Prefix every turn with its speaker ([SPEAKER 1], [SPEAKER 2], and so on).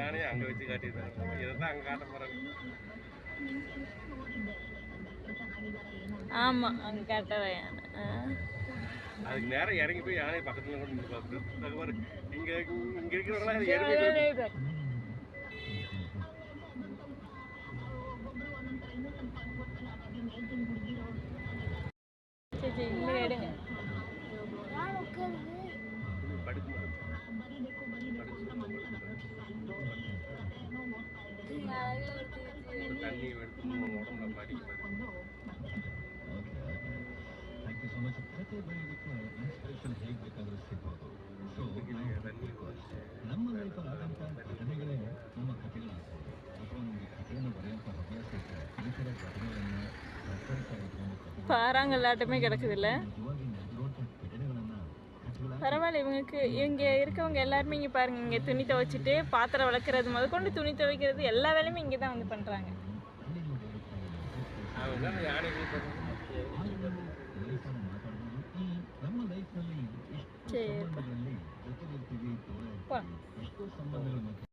[SPEAKER 1] யானையை அங்கே வச்சு காட்டியிருக்காங்க. இதை தான் அங்கே காட்ட போகிறாங்க.
[SPEAKER 2] ஆமாம், அங்கே காட்டுற யானை.
[SPEAKER 1] அதுக்கு நேரம் இறங்கி போய் யானை பக்கத்துல கொண்டு பார்த்து இங்கே இங்கே இருக்கிறவங்களாம்
[SPEAKER 2] சரி இங்கே எடுங்க.
[SPEAKER 1] தண்ணி எடுத்து உடம்புல மாடி
[SPEAKER 3] ನಮ್ಮ ಲೈಫ್ ಆದಂಥ ಘಟನೆಗಳೇ ನಮ್ಮ ಕಥೆಗಳಾಗ್ತವೆ ಅಥವಾ ನಮಗೆ ಕಥೆಯನ್ನು ಬರೆಯುವಂಥ ಹವ್ಯಾಸ ಇದ್ದರೆ ಈ ಥರ ಘಟನೆಗಳನ್ನು
[SPEAKER 2] பாறாங்கல்லாட்டமே கிடக்குதுல்ல.
[SPEAKER 3] ನಿಜವಾಗಿ ನಡೆದಿರುವಂಥ ಘಟನೆಗಳನ್ನು
[SPEAKER 2] பரவாயில்ல. இவங்க இருக்கவங்க எல்லாருமே இங்கே பாருங்க, இங்கே துணி துவைச்சிட்டு பாத்திரம் வளர்க்குறது முதற்கொண்டு துணி துவைக்கிறது எல்லா வேலையுமே இங்கே தான் வந்து பண்ணுறாங்க.
[SPEAKER 3] ನಮ್ಮ ಲೈಫ್ನಲ್ಲಿ ಎಷ್ಟು ಸಂಬಂಧಗಳಲ್ಲಿ ಜೊತೆಗಿರ್ತೀವಿ, ದೂರ ಇರ್ತೀವಿ, ಎಷ್ಟೋ ಸಂಬಂಧಗಳು